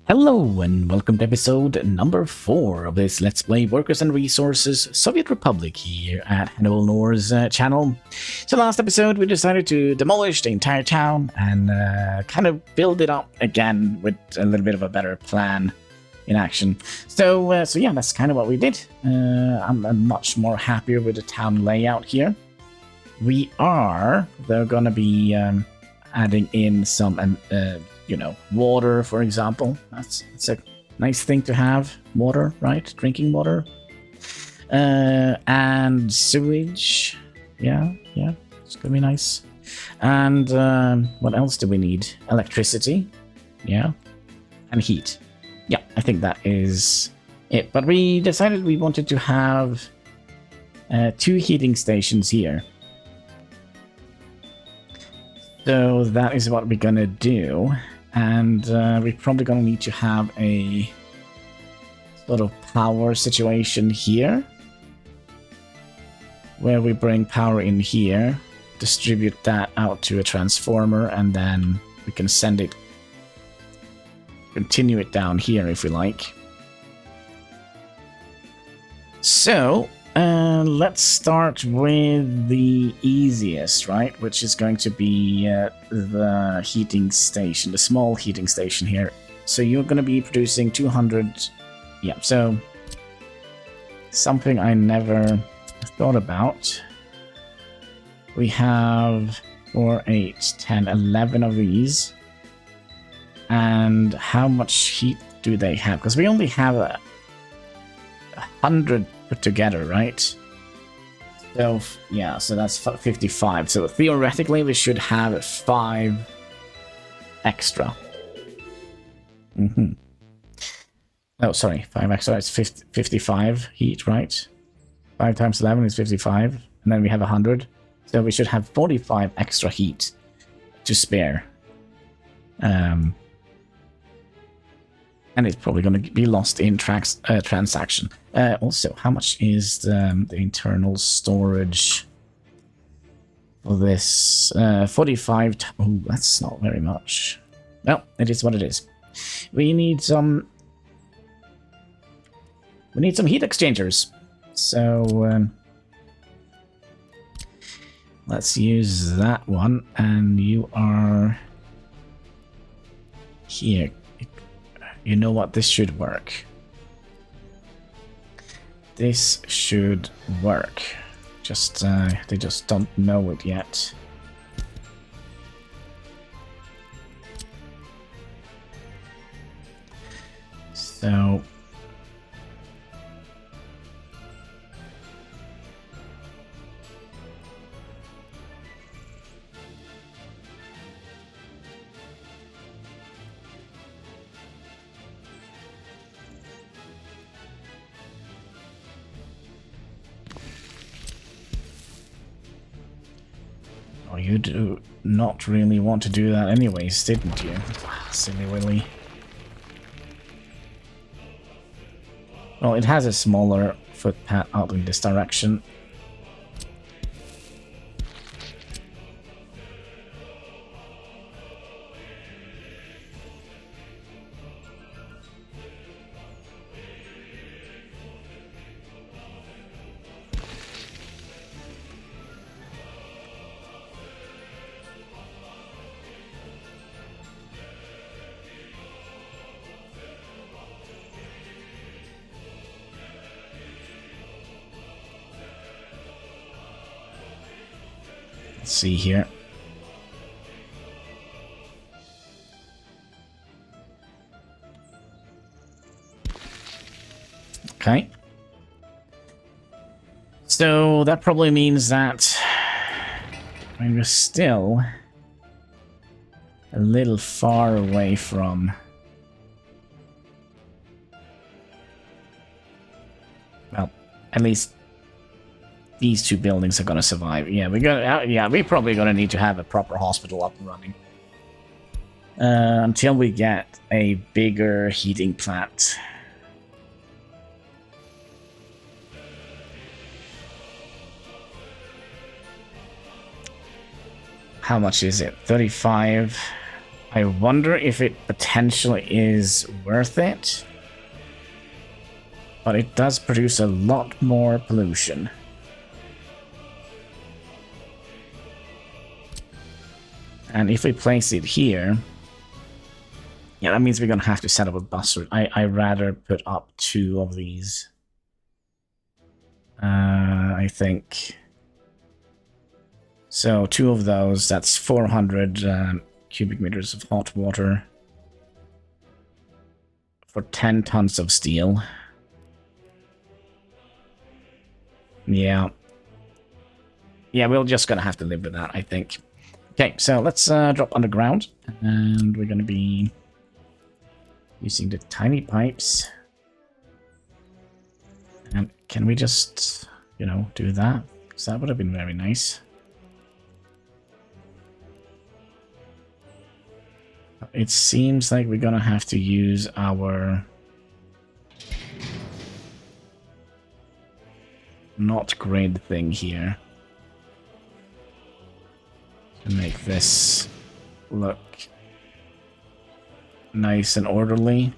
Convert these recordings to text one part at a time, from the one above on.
Hello and welcome to episode number 4 of this Let's Play Workers and Resources Soviet Republic here at HanniballNOR's channel. So last episode we decided to demolish the entire town and kind of build it up again with a little bit of a better plan in action. So yeah, that's kind of what we did. I'm much more happier with the town layout here. They're gonna be adding in some water, for example. That's a nice thing to have. Water, right? Drinking water. And sewage. Yeah, it's gonna be nice. And what else do we need? Electricity. Yeah. And heat. Yeah, I think that is it. But we decided we wanted to have 2 heating stations here. So that is what we're gonna do. And we're probably going to need to have a sort of power situation here, where we bring power in here, distribute that out to a transformer, and then we can continue it down here if we like. So let's start with the easiest, right? Which is going to be the heating station, the small heating station here. So you're going to be producing 200. Yeah, so something I never thought about. We have 4, 8, 10, 11 of these. And how much heat do they have? Because we only have 100 put together, right? So yeah, so that's 55. So theoretically we should have 5 extra. Oh, sorry, 5 extra. It's 55 heat, right? 5 times 11 is 55, and then we have 100. So we should have 45 extra heat to spare. And it's probably going to be lost in transaction. Also, how much is the internal storage for this? 45. Oh, that's not very much. Well, it is what it is. We need some heat exchangers. So let's use that one. And you are here. You know what? This should work. This should work. Just they just don't know it yet. So you do not really want to do that anyways, didn't you? Silly Willy. Well, it has a smaller footpath out in this direction. Let's see here. Okay. So that probably means that we're still a little far away from at least these 2 buildings are gonna survive. Yeah, we're probably gonna need to have a proper hospital up and running until we get a bigger heating plant. How much is it? 35. I wonder if it potentially is worth it. But it does produce a lot more pollution. And if we place it here, yeah, that means we're gonna have to set up a bus route. I rather put up 2 of these. I think. So 2 of those, that's 400 cubic meters of hot water for 10 tons of steel. Yeah. Yeah, we're just gonna have to live with that, I think. Okay, so let's drop underground, and we're gonna be using the tiny pipes. And can we just, you know, do that? Because that would have been very nice. It seems like we're gonna have to use our not grid thing here to make this look nice and orderly.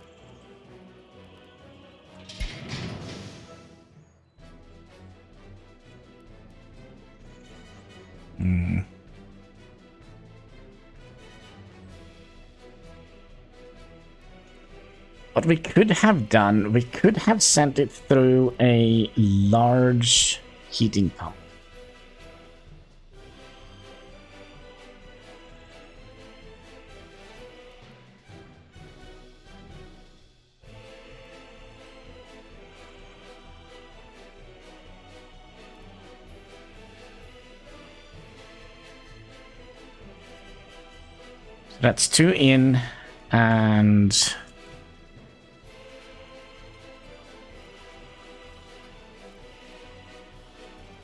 What we could have done, we could have sent it through a large heating pump. So that's 2 in and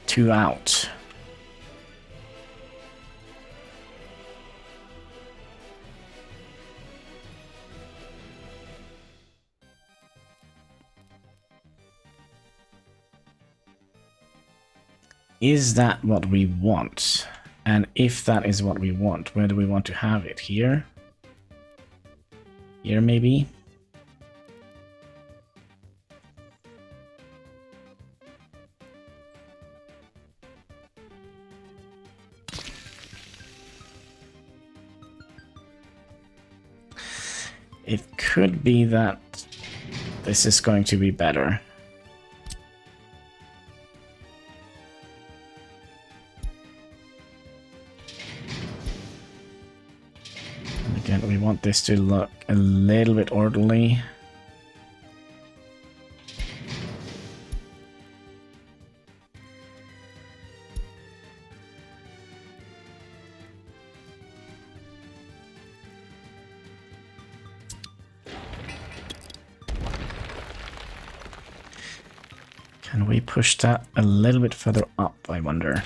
2 out. Is that what we want? And if that is what we want, where do we want to have it? Here? Here, maybe? It could be that this is going to be better. And again, we want this to look a little bit orderly. Can we push that a little bit further up, I wonder?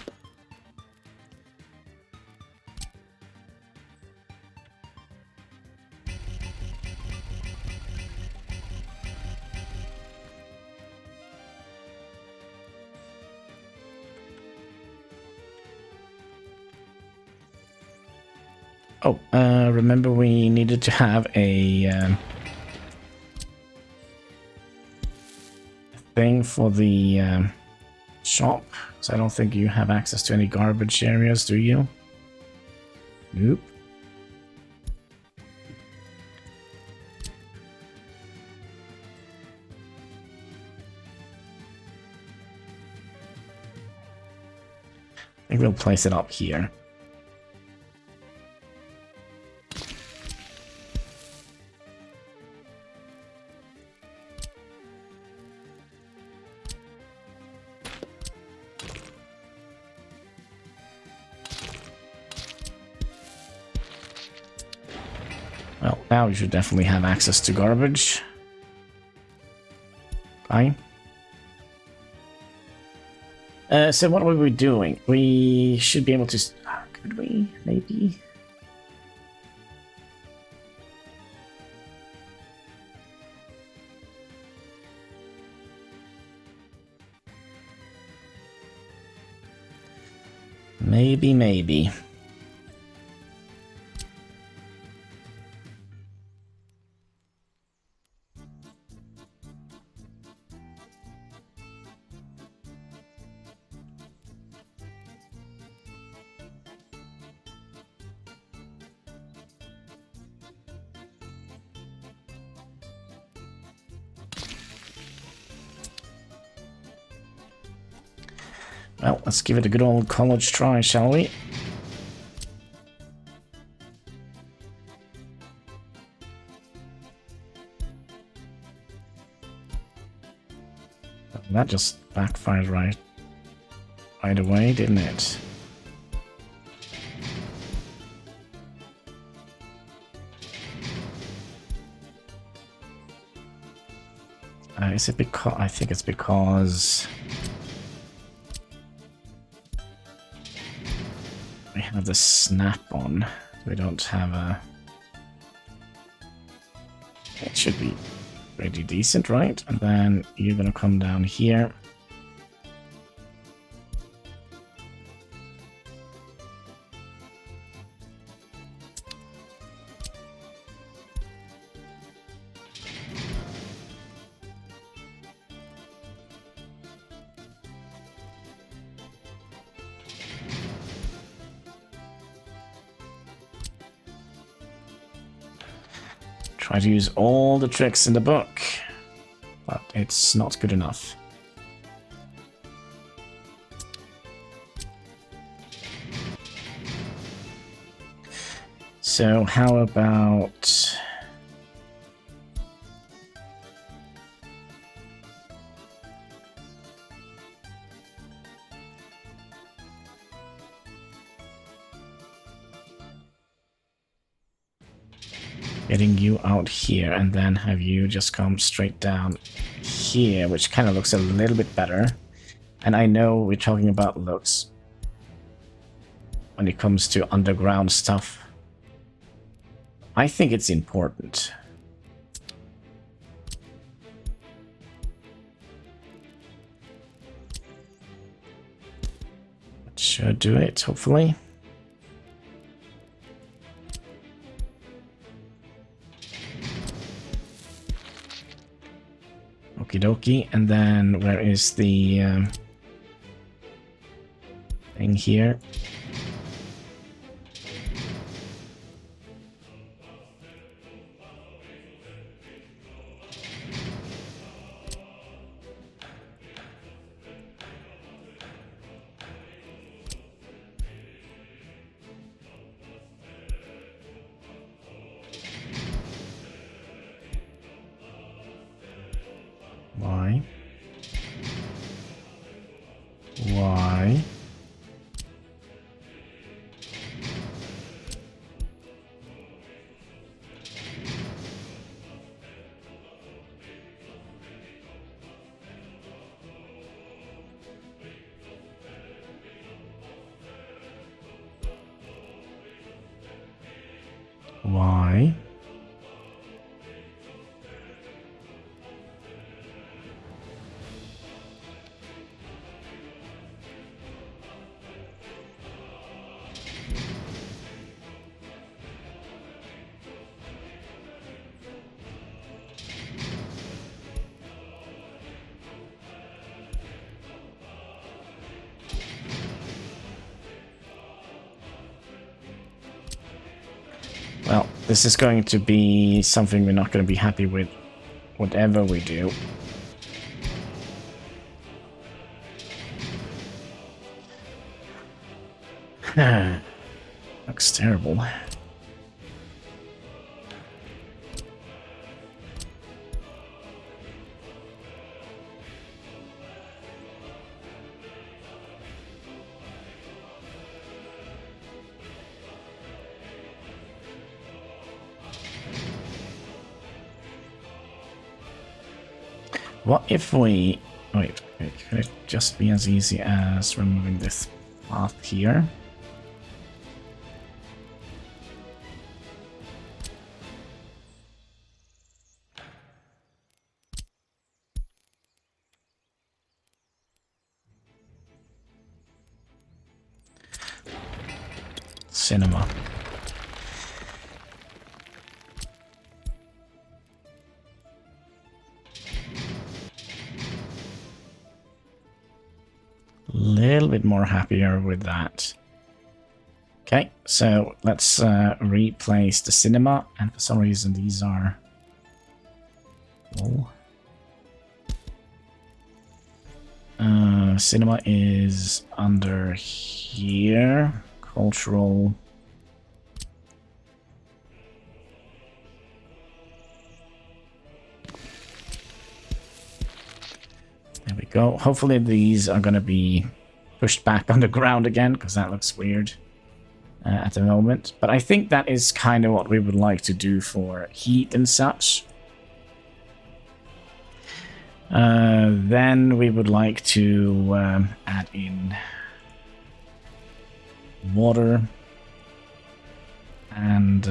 Oh, remember we needed to have a thing for the shop, so I don't think you have access to any garbage areas, do you? Nope. I think we'll place it up here. Well, now you should definitely have access to garbage. Fine. So what were we doing? We should be able to... could we? Maybe? Maybe. Well, let's give it a good old college try, shall we? That just backfired right away, didn't it? Is it because... I think it's because... we have the snap on. We don't have a... It should be pretty decent, right? And then you're gonna come down here. Try to use all the tricks in the book, but it's not good enough. So how about... getting you out here and then have you just come straight down here, which kind of looks a little bit better. And I know we're talking about looks when it comes to underground stuff. I think it's important. That should do it, hopefully. Okie dokie, and then where is the thing here? Why? Why? Why? Well, this is going to be something we're not going to be happy with, whatever we do. Looks terrible. What if we... Wait, could it just be as easy as removing this path here? Cinema. Little bit more happier with that. Okay, so let's replace the cinema, and for some reason these are... Oh. Cinema is under here. Cultural. There we go. Hopefully these are going to be pushed back underground again, because that looks weird at the moment. But I think that is kind of what we would like to do for heat and such. Then we would like to add in water and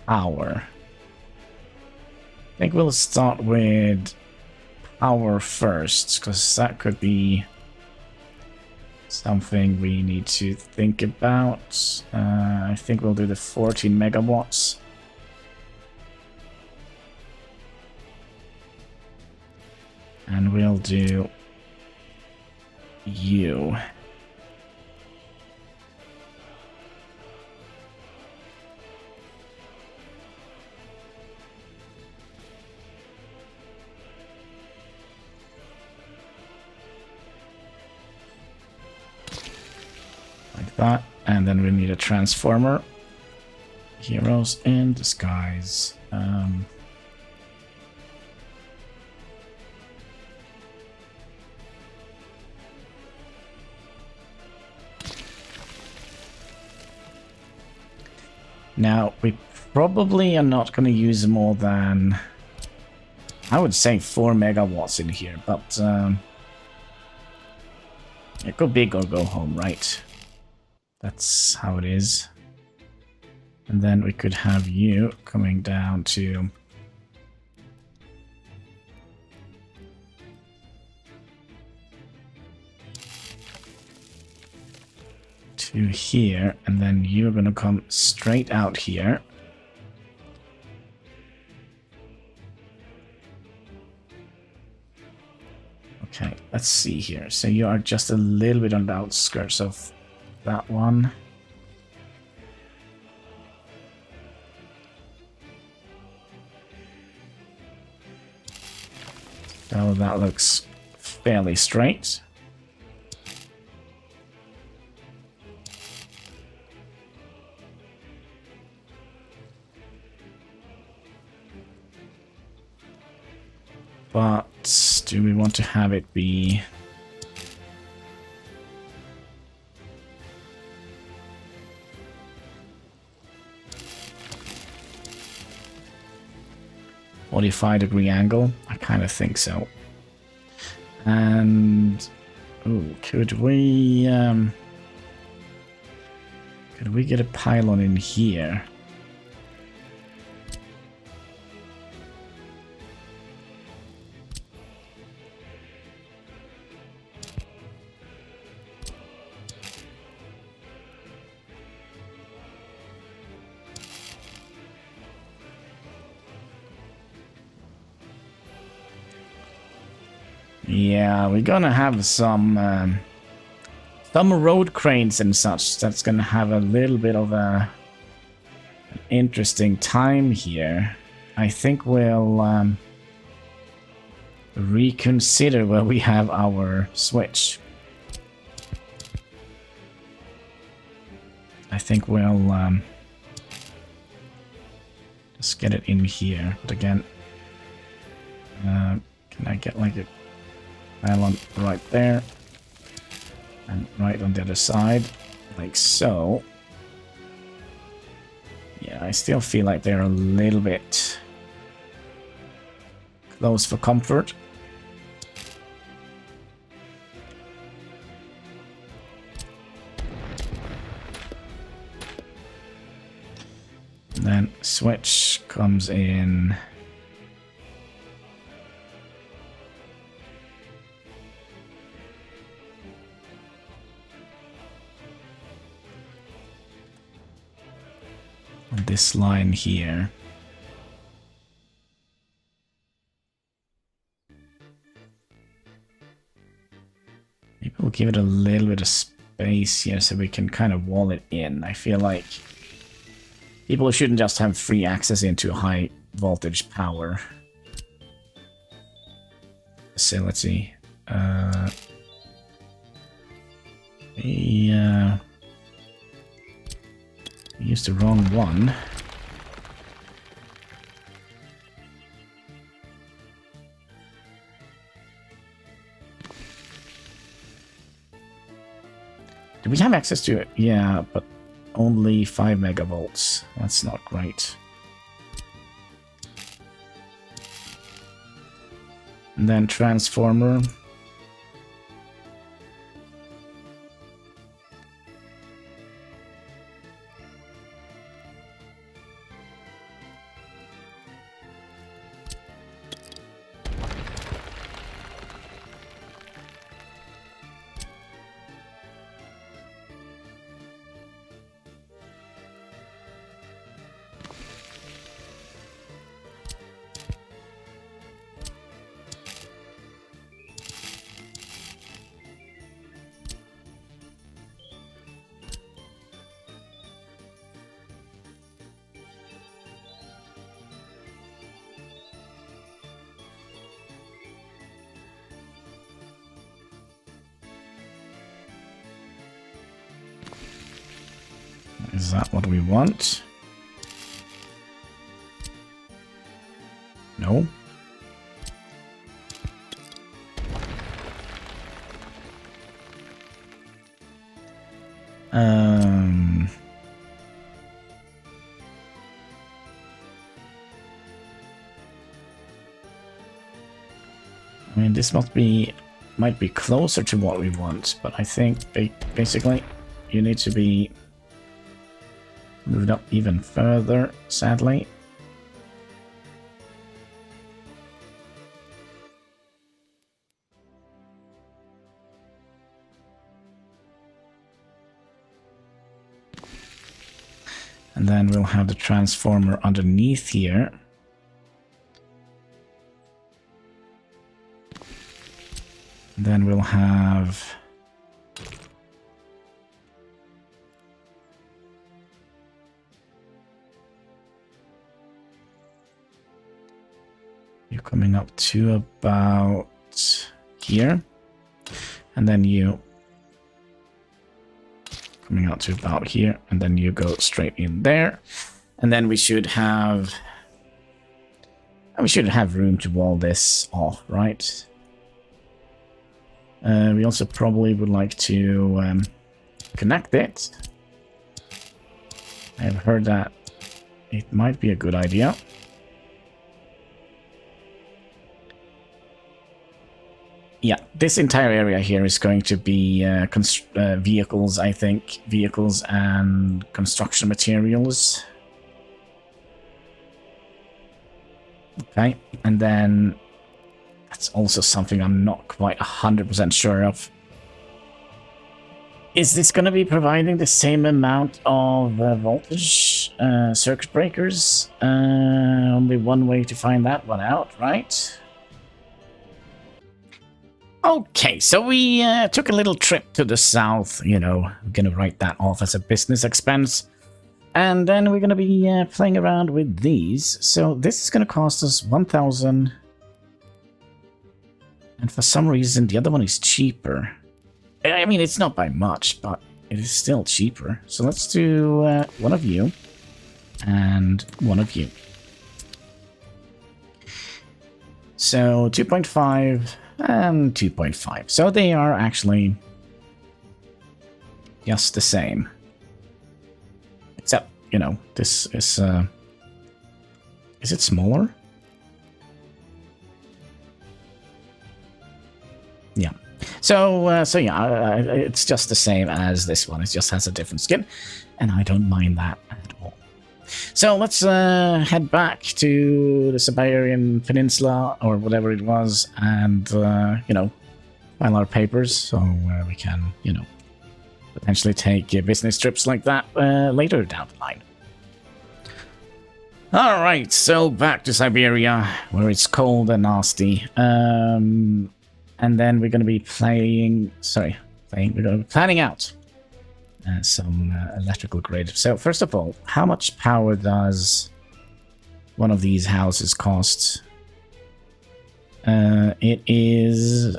power. I think we'll start with power first, because that could be something we need to think about. I think we'll do the 14 megawatts. And we'll do you. Like that. And then we need a transformer. Heroes in disguise. Now, we probably are not going to use more than, I would say, 4 megawatts in here, but yeah, go big or go home, right? That's how it is. And then we could have you coming down to here, and then you're gonna come straight out here. Okay, let's see here. So you are just a little bit on the outskirts of that one. So that looks fairly straight. But do we want to have it be -45-degree angle? I kind of think so. And could we get a pylon in here? Yeah, we're gonna have some road cranes and such. That's gonna have a little bit of an interesting time here. I think we'll reconsider where we have our switch. I think we'll just get it in here. But again, can I get like a pylon right there and right on the other side, like so? Yeah, I still feel like they're a little bit close for comfort. And then switch comes in on this line here. Maybe we'll give it a little bit of space here so we can kind of wall it in. I feel like people shouldn't just have free access into high voltage power facility. We used the wrong one. Do we have access to it? Yeah, but only 5 megavolts. That's not great. And then transformer. Is that what we want? No. I mean, this might be closer to what we want, but I think basically you need to be moved up even further, sadly. And then we'll have the transformer underneath here. And then we'll have... you're coming up to about here. And then you coming out to about here, and then you go straight in there, and then we should have room to wall this off, right? We also probably would like to connect it. I've heard that it might be a good idea. Yeah, this entire area here is going to be vehicles, I think. Vehicles and construction materials. Okay, and then that's also something I'm not quite 100% sure of. Is this going to be providing the same amount of voltage circuit breakers? Only one way to find that one out, right? Okay, so we took a little trip to the south, you know, I'm gonna write that off as a business expense. And then we're gonna be playing around with these. So this is gonna cost us 1,000. And for some reason, the other one is cheaper. I mean, it's not by much, but it is still cheaper. So let's do one of you and one of you. So 2.5... and 2.5. So they are actually just the same. Except, you know, this is it smaller? Yeah. So yeah, it's just the same as this one. It just has a different skin, and I don't mind that at all. So let's head back to the Siberian Peninsula, or whatever it was, and, you know, file our papers so we can, you know, potentially take business trips like that later down the line. Alright, so back to Siberia, where it's cold and nasty. And then we're going to be planning out some electrical grid. So first of all, how much power does one of these houses cost? It is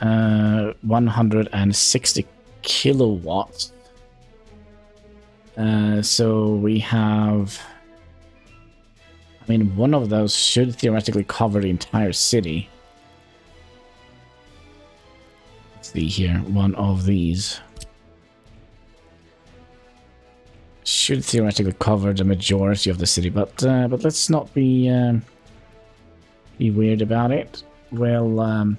160 kilowatts. So we have... I mean, one of those should theoretically cover the entire city. Let's see here. One of these should theoretically cover the majority of the city, but let's not be weird about it. We'll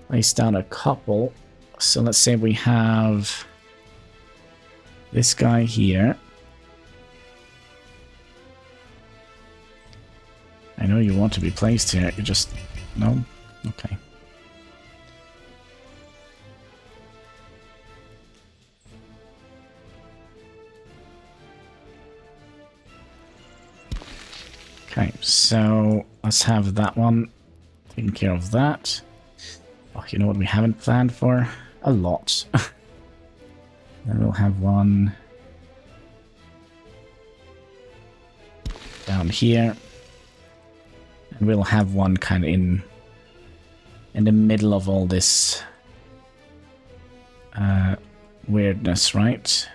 place down a couple. So let's say we have this guy here. I know you want to be placed here. You just... No? Okay. Okay, so let's have that one taking care of that. Oh, you know what we haven't planned for? A lot. Then we'll have one down here. And we'll have one kind of in the middle of all this weirdness, right?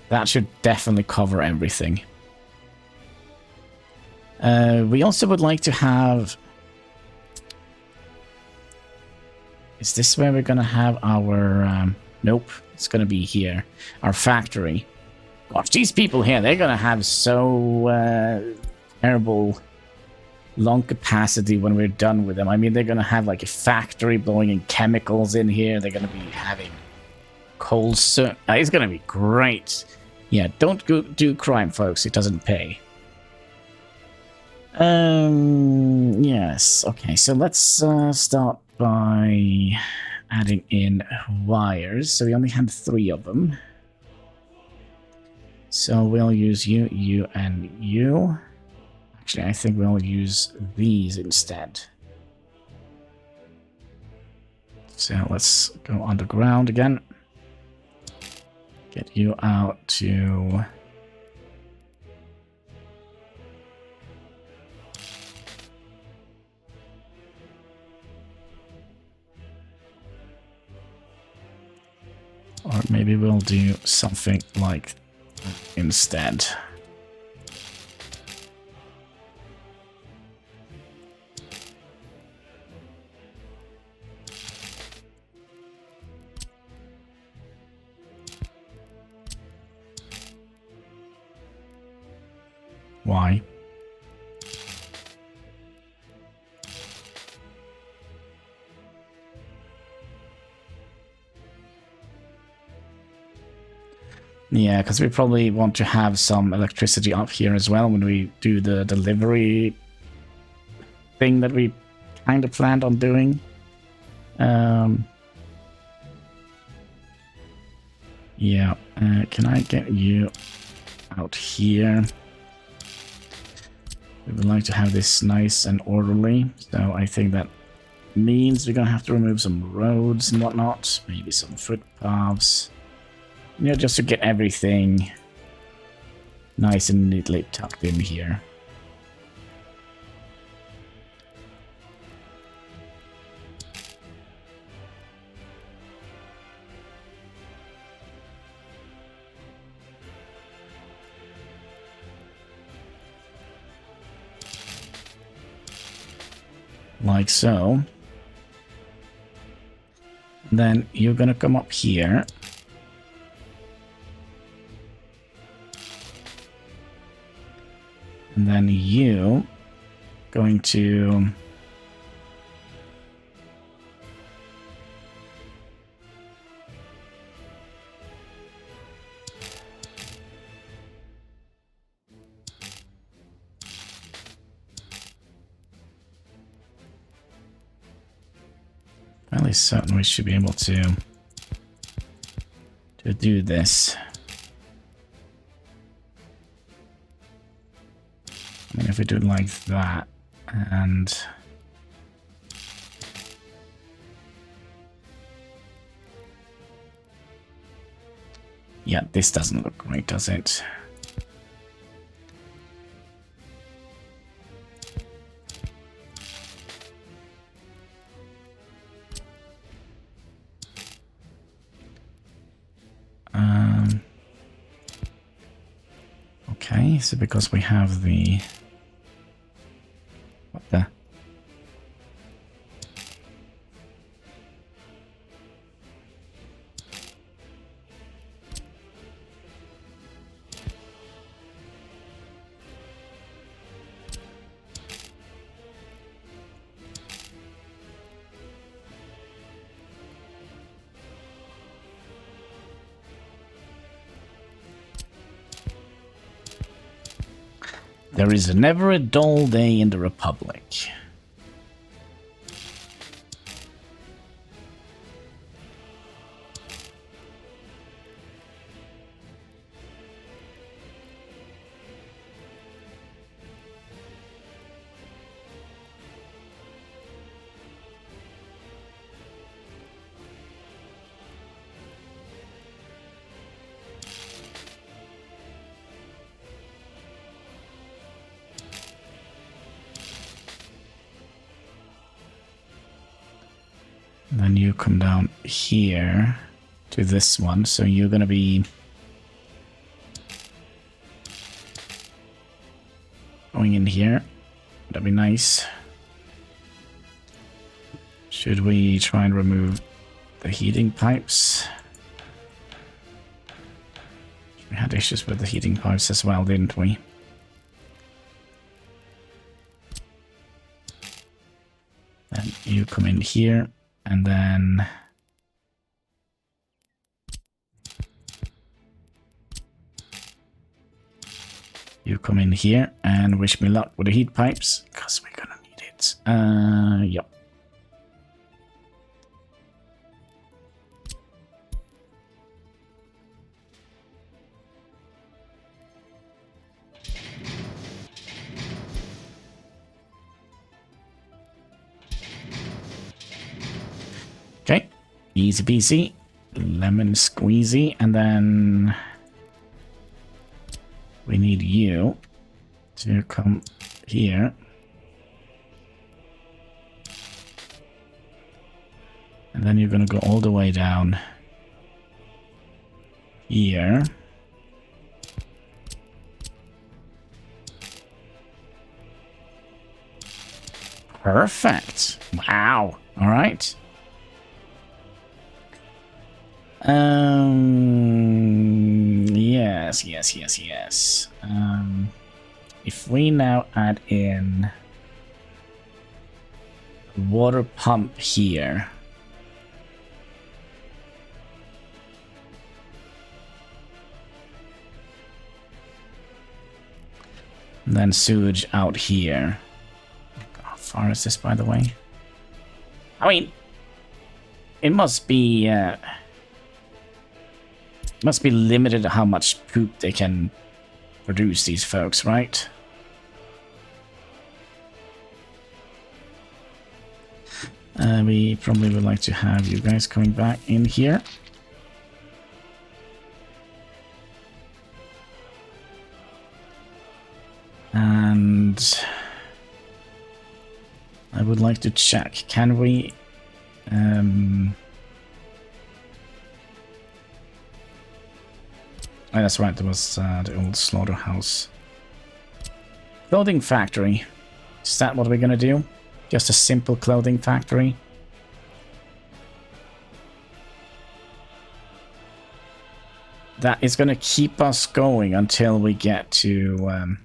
That should definitely cover everything. We also would like to have... Is this where we're gonna have our... Nope, it's gonna be here. Our factory. Gosh, these people here, they're gonna have so terrible long capacity when we're done with them. I mean, they're gonna have like a factory blowing in chemicals in here. They're gonna be having coal soot. It's gonna be great. Yeah, don't go do crime, folks. It doesn't pay. Yes. Okay, so let's start by adding in wires. So we only had 3 of them. So we'll use you, you, and you. Actually, I think we'll use these instead. So let's go underground again. Get you out to... Or maybe we'll do something like instead. Why? Yeah, because we probably want to have some electricity up here as well when we do the delivery thing that we kind of planned on doing. Yeah, can I get you out here? We would like to have this nice and orderly, so I think that means we're gonna have to remove some roads and whatnot, maybe some footpaths. You know, just to get everything nice and neatly tucked in here. Like so. Then you're gonna come up here. And then you going to fairly certain we should be able to do this. I mean, if we do it like that, and yeah, this doesn't look great, does it? Okay, so because we have the... What the... There is never a dull day in the Republic. Then you come down here to this one, so you're gonna be going in here. That'd be nice. Should we try and remove the heating pipes? We had issues with the heating pipes as well, didn't we? Then you come in here. And then you come in here and wish me luck with the heat pipes, because we're gonna need it. Yep. Okay, easy peasy, lemon squeezy, and then we need you to come here. And then you're gonna go all the way down here. Perfect. Wow. All right. Yes. If we now add in a water pump here. And then sewage out here. How far is this, by the way? I mean, it must be limited to how much poop they can produce, these folks, right? We probably would like to have you guys coming back in here. And I would like to check, can we oh, that's right, there was the old slaughterhouse. Clothing factory. Is that what we're gonna do? Just a simple clothing factory? That is gonna keep us going until we get to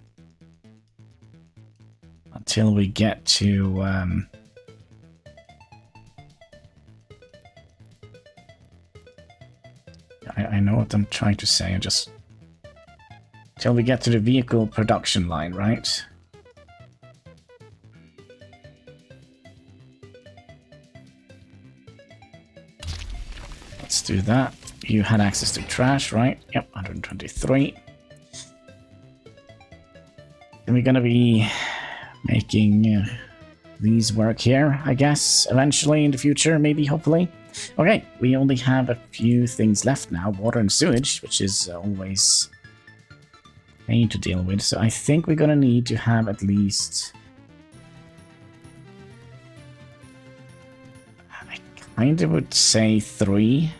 I know what I'm trying to say, till we get to the vehicle production line, right? Let's do that. You had access to trash, right? Yep, 123. And we're gonna be making these work here, I guess, eventually in the future, maybe, hopefully. Okay, we only have a few things left now, water and sewage, which is always a pain to deal with. So I think we're gonna need to have at least... I kind of would say 3.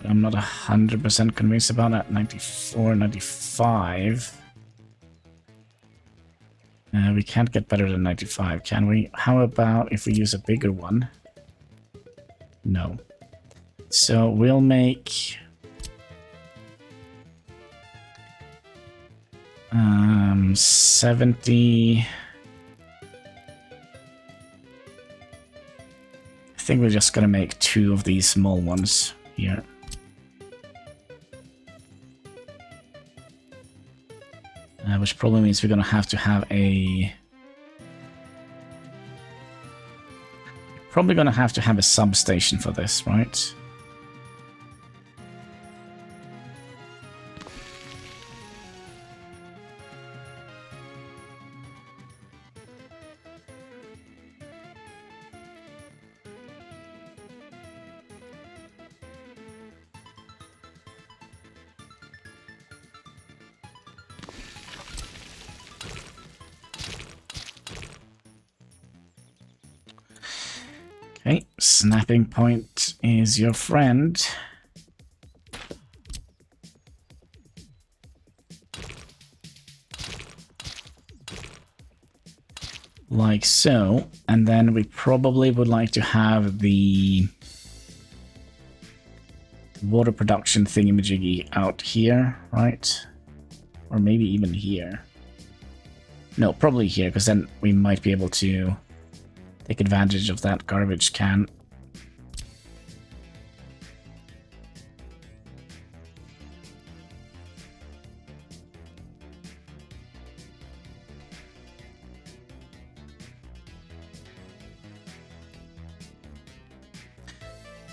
I'm not 100% convinced about that. 94, 95. We can't get better than 95, can we? How about if we use a bigger one? No. So we'll make... 70... I think we're just gonna make 2 of these small ones here. Which probably means we're gonna have to have a... Probably gonna have to have a substation for this, right? Okay, snapping point is your friend. Like so, and then we probably would like to have the water production thingamajiggy out here, right? Or maybe even here. No, probably here, because then we might be able to take advantage of that garbage can.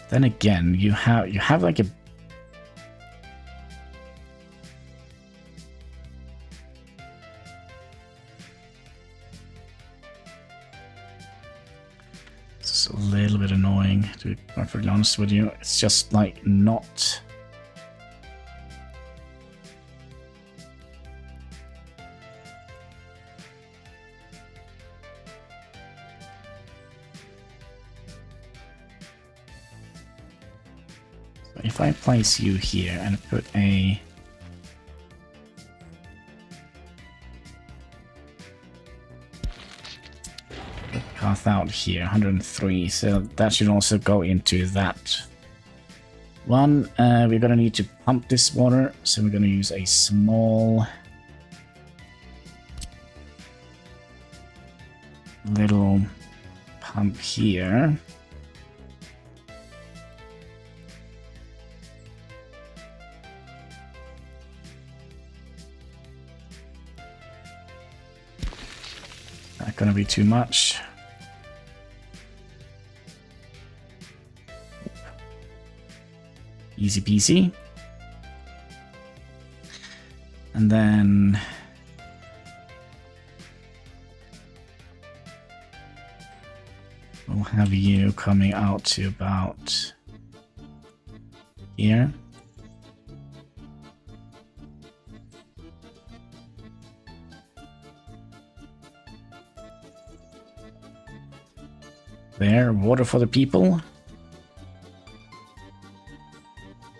Then again, you have like a... It's a little bit annoying, to be perfectly honest with you. It's just like not... If I place you here and put a... path out here, 103, so that should also go into that one. We're gonna need to pump this water, so we're gonna use a small little pump here. Not gonna be too much. Easy peasy. And then we'll have you coming out to about here. There, water for the people.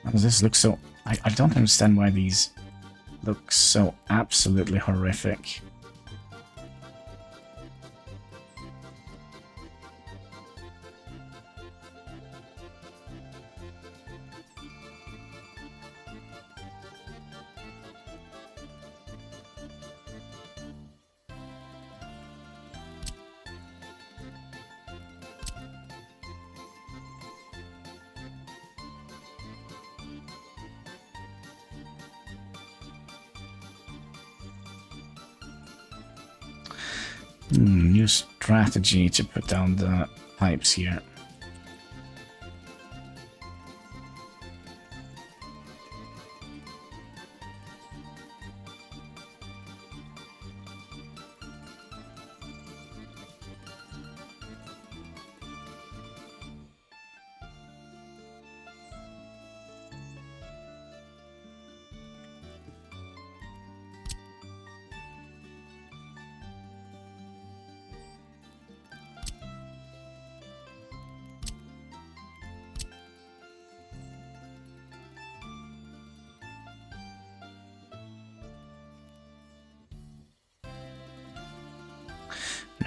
How does this look so... I don't understand why these look so absolutely horrific. New strategy to put down the pipes here.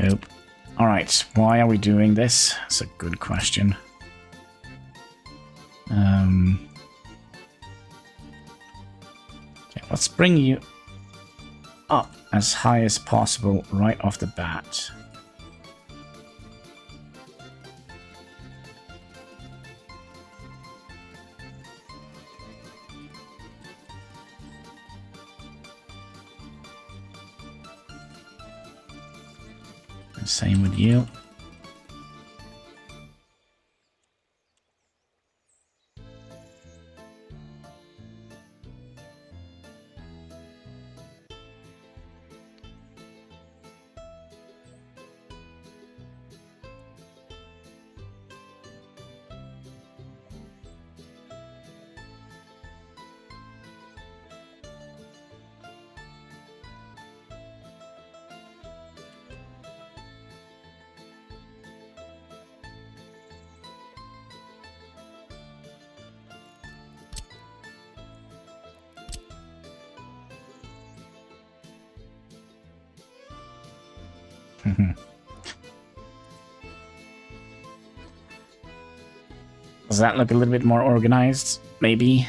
Nope. Alright, why are we doing this? That's a good question. Okay, let's bring you up as high as possible right off the bat. And same with you. Does that look a little bit more organized? Maybe.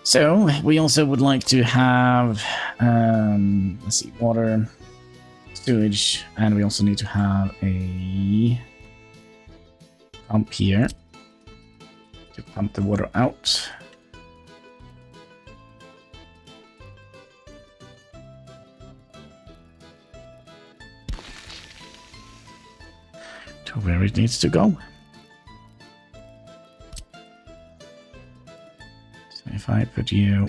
So, we also would like to have, let's see, water, sewage, and we also need to have a pump here to pump the water out. To where it needs to go. So if I put you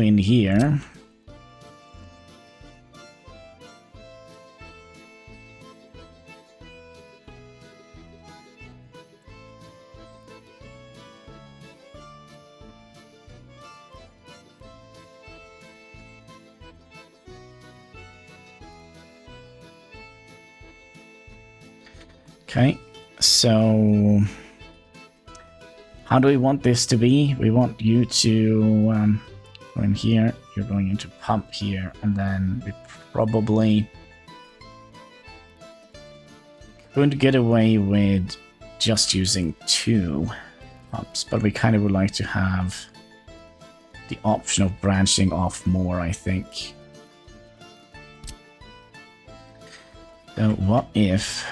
in here, okay, so how do we want this to be? We want you to go in here, you're going into pump here, and then we probably going to get away with just using 2 pumps, but we kind of would like to have the option of branching off more, I think. So what if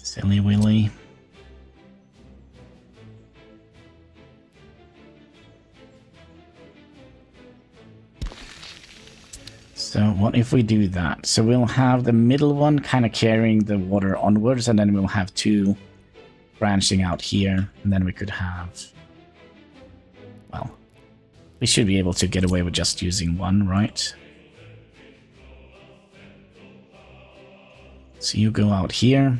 Silly Willy. So what if we do that? So we'll have the middle one kind of carrying the water onwards, and then we'll have 2 branching out here, and then we could have, well, we should be able to get away with just using 1, right? So you go out here.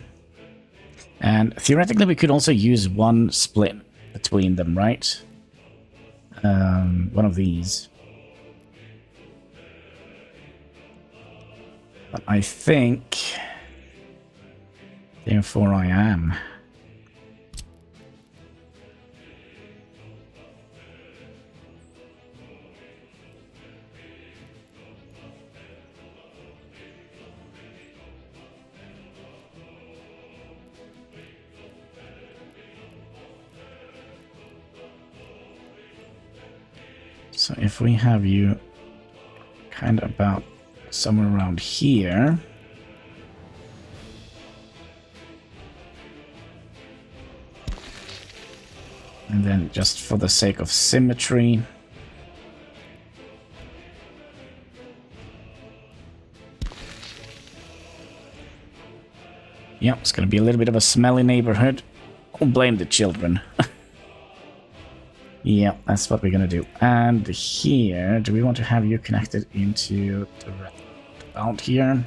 And theoretically, we could also use 1 split between them, right? One of these. But I think, therefore I am. So if we have you kind of about somewhere around here, and then just for the sake of symmetry, yeah, it's going to be a little bit of a smelly neighborhood. I'll blame the children. Yeah, that's what we're gonna do. And here, do we want to have you connected into the out here?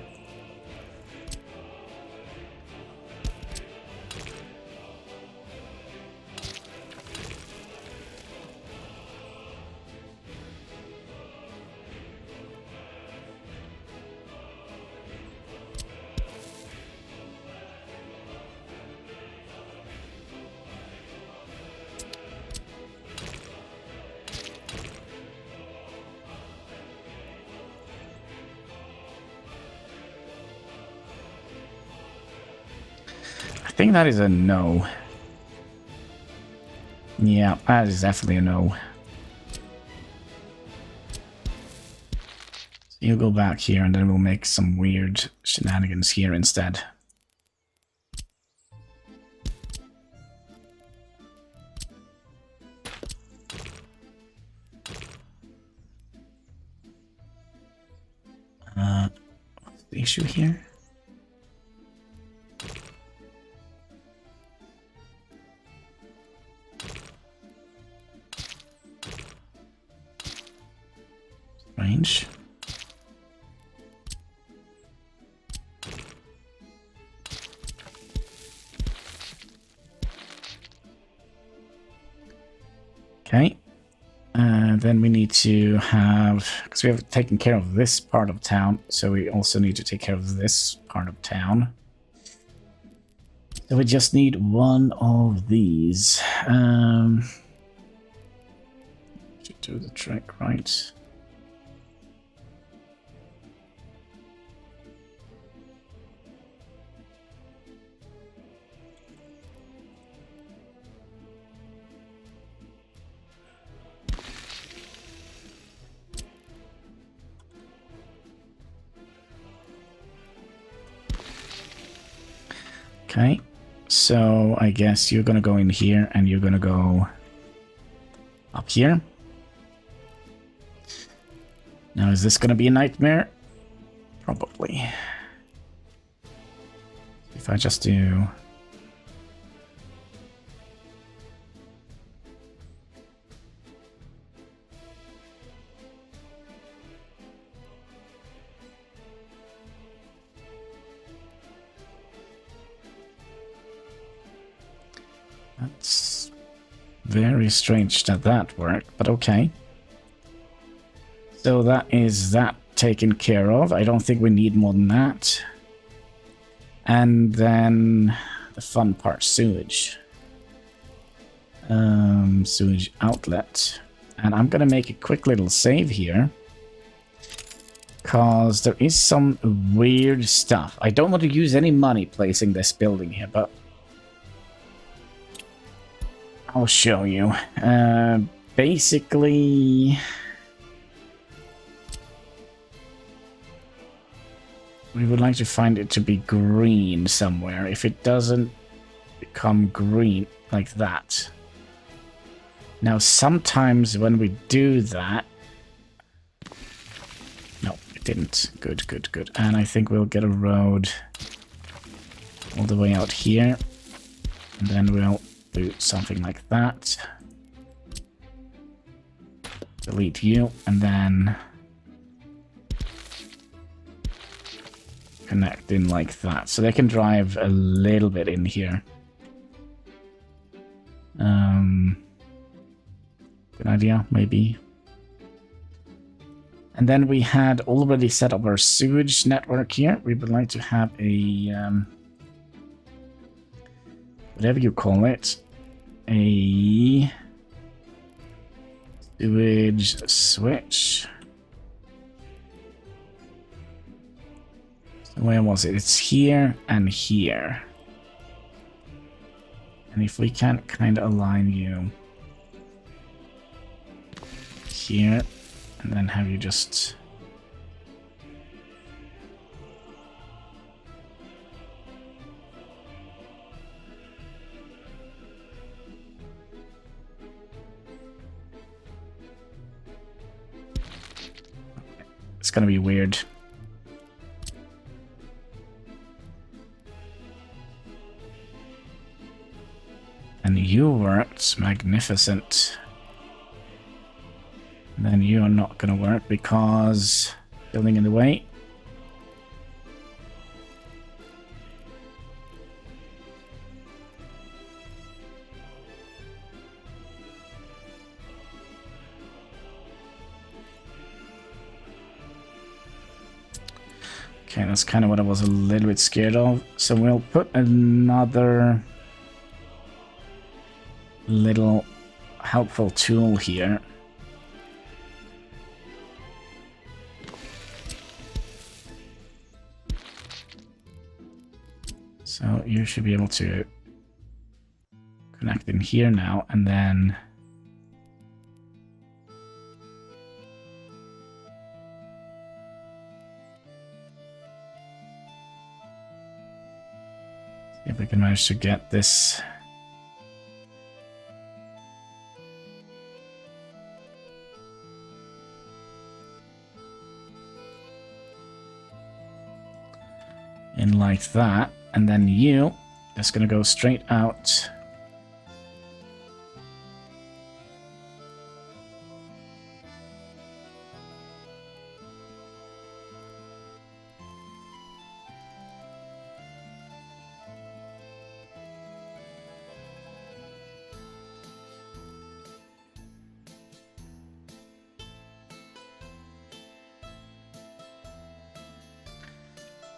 I think that is a no. Yeah, that is definitely a no. So you go back here and then we'll make some weird shenanigans here instead. What's the issue here? Range. Okay. Then we need to have, because we have taken care of this part of town, so we also need to take care of this part of town. So we just need one of these. Should do the trick, right? Okay, so I guess you're gonna go in here and you're gonna go up here. Now, is this gonna be a nightmare? Probably. If I just do... That's very strange that that worked, but okay. So that is that taken care of. I don't think we need more than that. And then the fun part, sewage. Sewage outlet. And I'm gonna make a quick little save here, because there is some weird stuff. I don't want to use any money placing this building here, but I'll show you. Basically, we would like to find it to be green somewhere. If it doesn't become green like that. Now, sometimes when we do that... No, it didn't. Good, good, good. And I think we'll get a road all the way out here. And then we'll do something like that. Delete you, and then connect in like that. So they can drive a little bit in here. Good idea, maybe. And then we had already set up our sewage network here. We would like to have a... whatever you call it, a sewage switch. So where was it? It's here and here. And if we can kind of align you here, and then have you just... It's gonna be weird. And you worked magnificent. And then you're not going to work because building in the way. Okay, that's kind of what I was a little bit scared of. So we'll put another little helpful tool here. So you should be able to connect in here now, and then see if we can manage to get this in like that. And then you just gonna go straight out.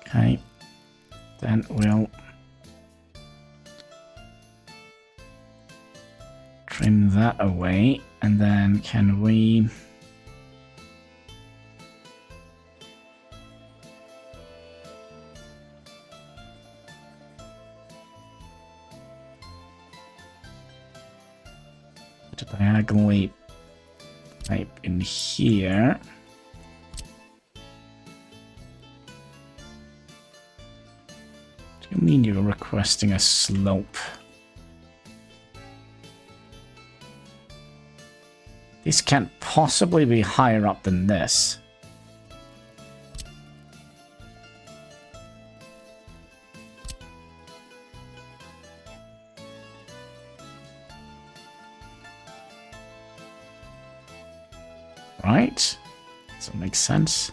Okay, then we'll trim that away, and then can we put a diagonally type in here? What do you mean you're requesting a slope? This can't possibly be higher up than this. Right? Does that make sense?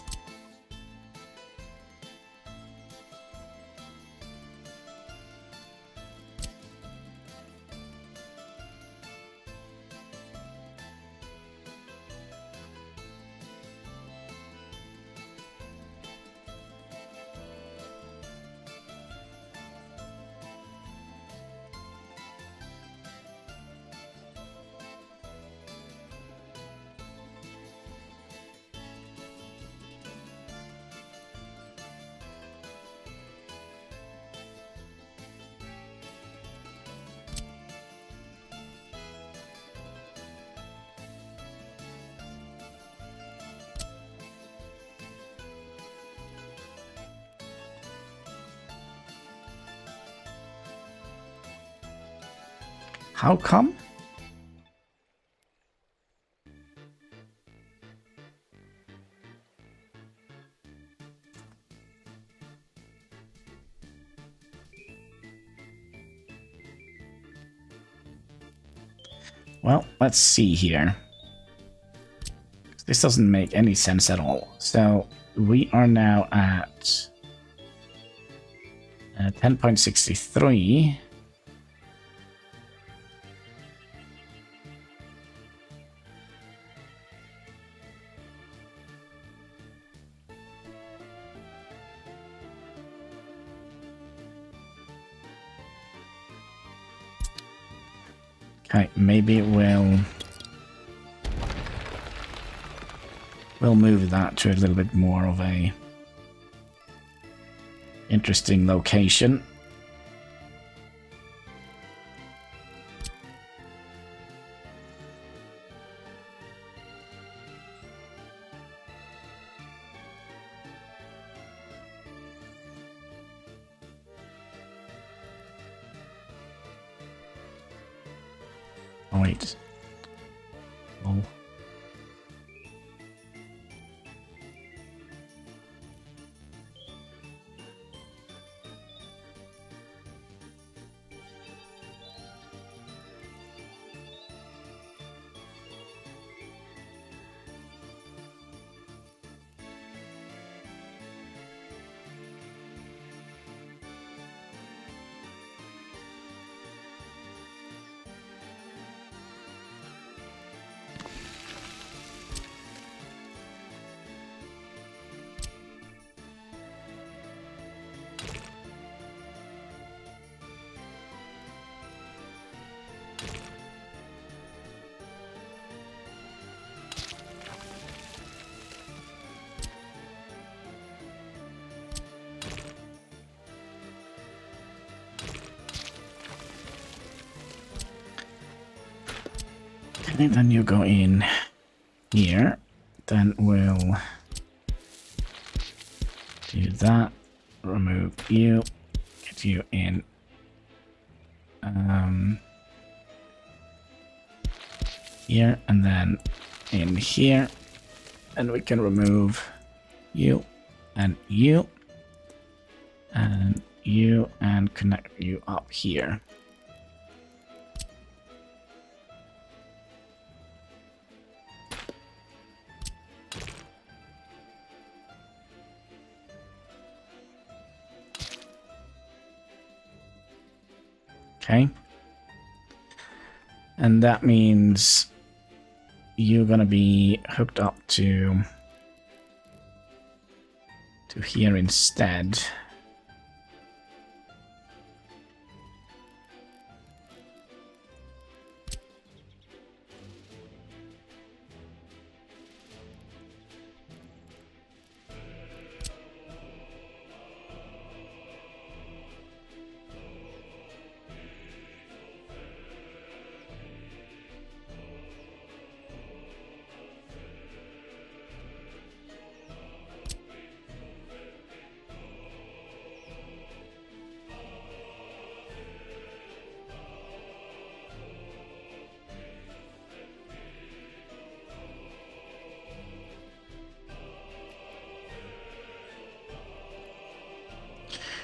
How come? Well, let's see here. This doesn't make any sense at all. So we are now at 10.63. Okay, maybe we'll move that to a little bit more of a interesting location. Oh, wait. Oh. And then you go in here. Then we'll do that. Remove you. Get you in. Here and then in here. And we can remove you and you. And you and connect you up here. Okay. And that means you're gonna be hooked up to here instead.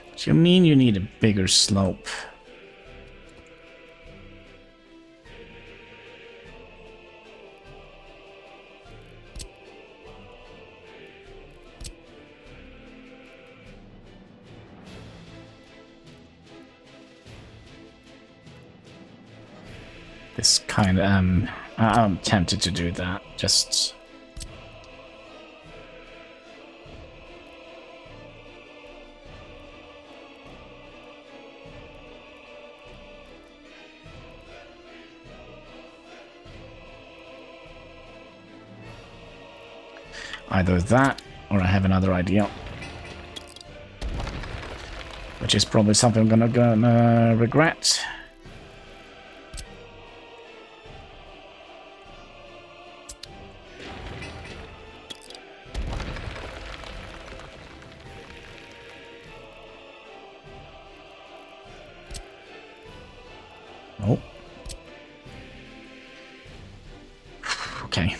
What do you mean you need a bigger slope? This kind of, I'm tempted to do that, just... Either that, or I have another idea. Which is probably something I'm gonna regret. Oh. Okay.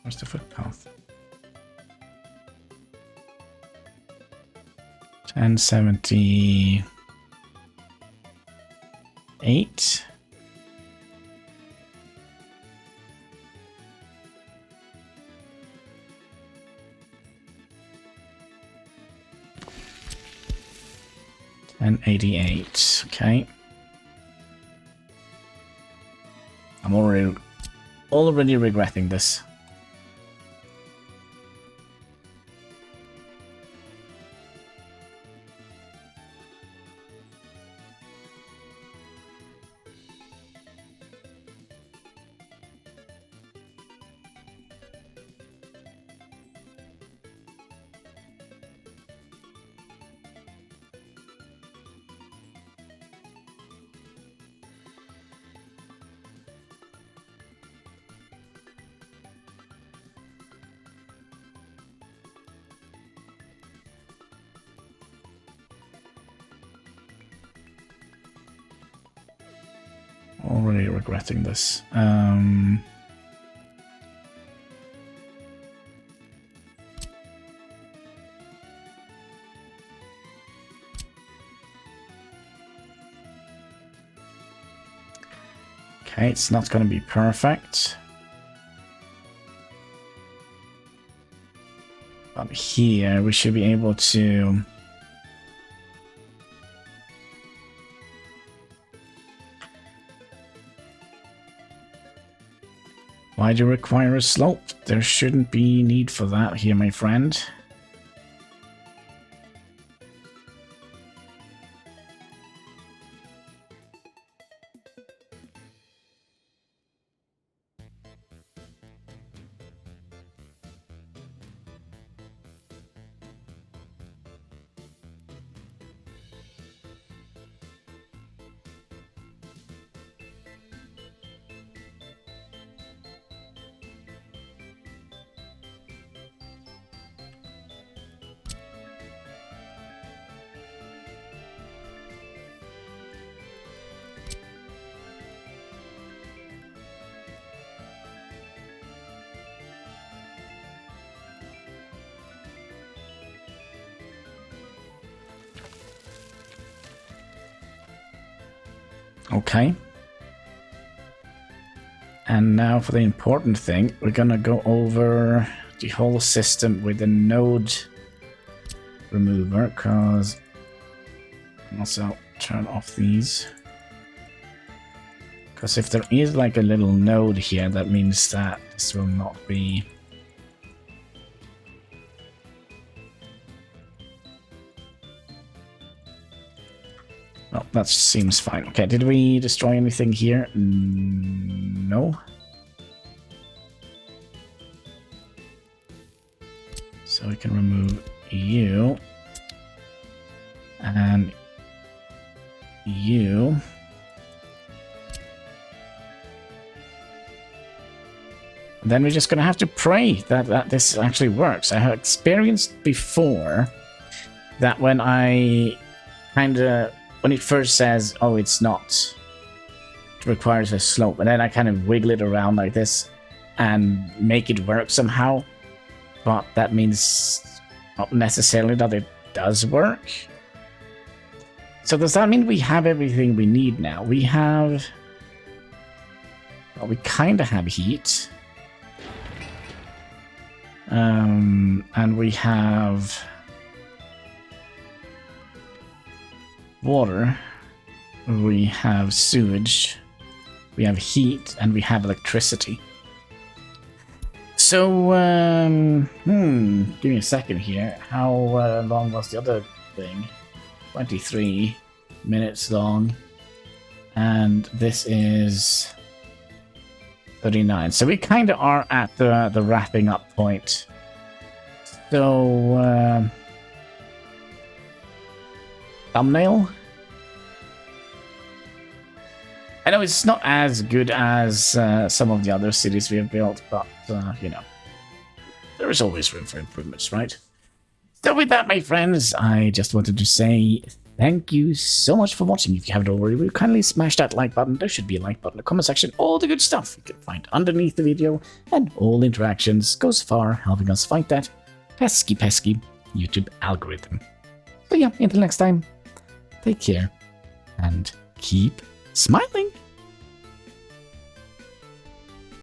Where's the footpath? 1078. And 88. Okay. I'm already regretting this. Already regretting this. Okay, it's not going to be perfect. But here we should be able to... Why do you require a slope? There shouldn't be need for that here, my friend. Okay. And now for the important thing, we're gonna go over the whole system with the node remover, because also turn off these. Because if there is like a little node here, that means that this will not be... Well, that seems fine. Okay, did we destroy anything here? No. So we can remove you. And you. And then we're just going to have to pray that this actually works. I have experienced before that when I kind of... When it first says, oh, it's not, it requires a slope, and then I kind of wiggle it around like this and make it work somehow. But that means not necessarily that it does work. So does that mean we have everything we need now? We have... Well, we kind of have heat. And we have... water, we have sewage, we have heat, and we have electricity. So, give me a second here. How long was the other thing? 23 minutes long. And this is 39. So we kind of are at the wrapping up point. So, thumbnail? I know it's not as good as some of the other cities we have built, but, you know, there is always room for improvements, right? So with that, my friends, I just wanted to say thank you so much for watching. If you haven't already, will you kindly smash that like button? There should be a like button in the comment section. All the good stuff you can find underneath the video, and all interactions goes far helping us fight that pesky YouTube algorithm. So yeah, until next time, take care and keep smiling.